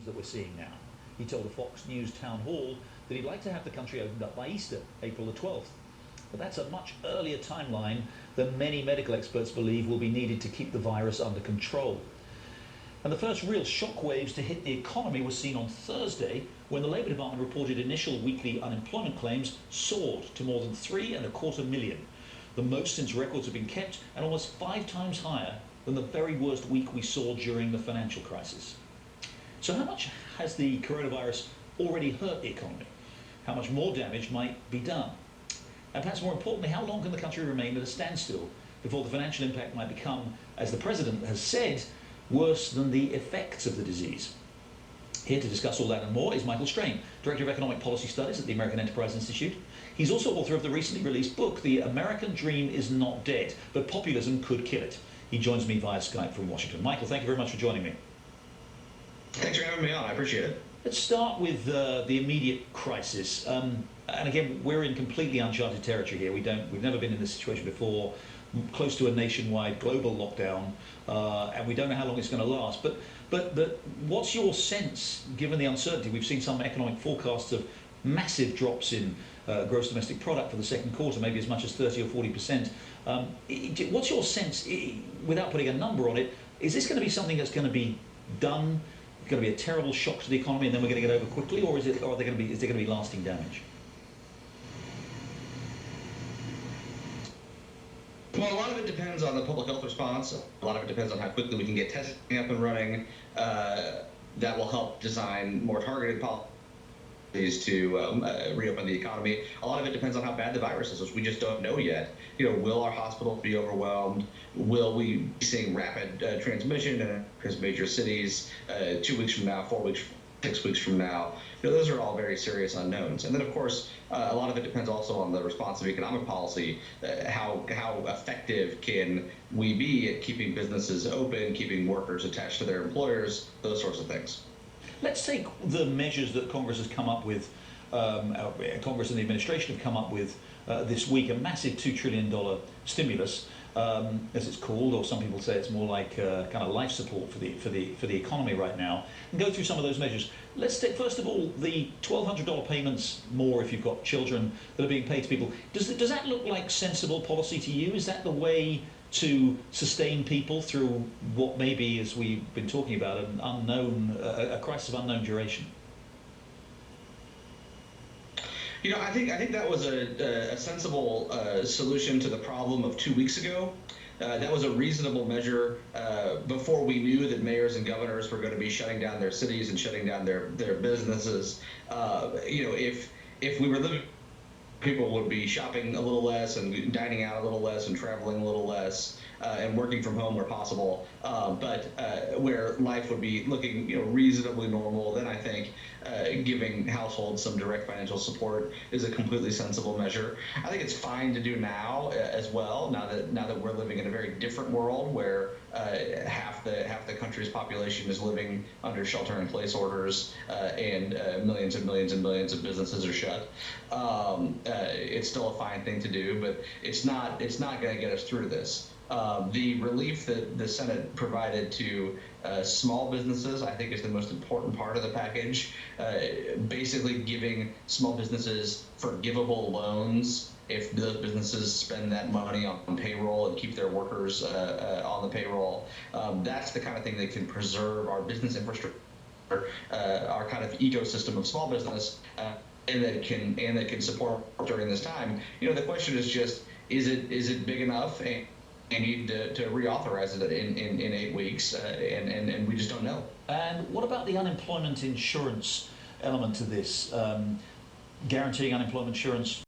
that we're seeing now. He told a Fox News town hall that he'd like to have the country opened up by Easter, April the 12th. But that's a much earlier timeline than many medical experts believe will be needed to keep the virus under control. And the first real shockwaves to hit the economy were seen on Thursday when the Labour Department reported initial weekly unemployment claims soared to more than 3.25 million, the most since records have been kept and almost 5 times higher than the very worst week we saw during the financial crisis. So how much has the coronavirus already hurt the economy? How much more damage might be done? And perhaps more importantly, how long can the country remain at a standstill before the financial impact might become, as the President has said, worse than the effects of the disease? Here to discuss all that and more is Michael Strain, Director of Economic Policy Studies at the American Enterprise Institute. He's also author of the recently released book, The American Dream is Not Dead, but Populism Could Kill It. He joins me via Skype from Washington. Michael, thank you very much for joining me. Thanks for having me on. I appreciate it. Let's start with the immediate crisis. And again, we're in completely uncharted territory here. We've never been in this situation before, close to a nationwide global lockdown, and we don't know how long it's going to last. But what's your sense, given the uncertainty? We've seen some economic forecasts of massive drops in gross domestic product for the second quarter, maybe as much as 30 or 40%. What's your sense, without putting a number on it, is this going to be something that's going to be done, going to be a terrible shock to the economy, and then we're going to get over quickly, or is there going to be lasting damage? Well, a lot of it depends on the public health response. A lot of it depends on how quickly we can get testing up and running. That will help design more targeted policies to reopen the economy. A lot of it depends on how bad the virus is, which we just don't know yet. Will our hospitals be overwhelmed? Will we be seeing rapid transmission in major cities 2 weeks from now, 4 weeks, 6 weeks from now? Those are all very serious unknowns. And then, of course, a lot of it depends also on the response of economic policy. How effective can we be at keeping businesses open, keeping workers attached to their employers, those sorts of things. Let's take the measures that Congress has come up with, Congress and the administration have come up with this week, a massive $2 trillion stimulus, as it's called, or some people say it's more like kind of life support for the economy right now, and go through some of those measures. Let's take, first of all, the $1,200 payments more if you've got children that are being paid to people. Does that look like sensible policy to you? Is that the way to sustain people through what may be, as we've been talking about, an unknown, a crisis of unknown duration? I think that was a sensible solution to the problem of 2 weeks ago. That was a reasonable measure before we knew that mayors and governors were going to be shutting down their cities and shutting down their businesses. If we were living, people would be shopping a little less and dining out a little less and traveling a little less and working from home where possible. But where life would be looking reasonably normal, then I think giving households some direct financial support is a completely sensible measure. I think it's fine to do now as well. Now that we're living in a very different world where half the country's population is living under shelter-in-place orders and millions and millions and millions of businesses are shut. It's still a fine thing to do, but it's not going to get us through this. The relief that the Senate provided to small businesses, I think, is the most important part of the package. Basically giving small businesses forgivable loans if those businesses spend that money on payroll and keep their workers on the payroll. That's the kind of thing that can preserve our business infrastructure, our kind of ecosystem of small business, and that can support during this time. The question is just, is it big enough? And need to reauthorize it in 8 weeks, and we just don't know. And what about the unemployment insurance element to this? Guaranteeing unemployment insurance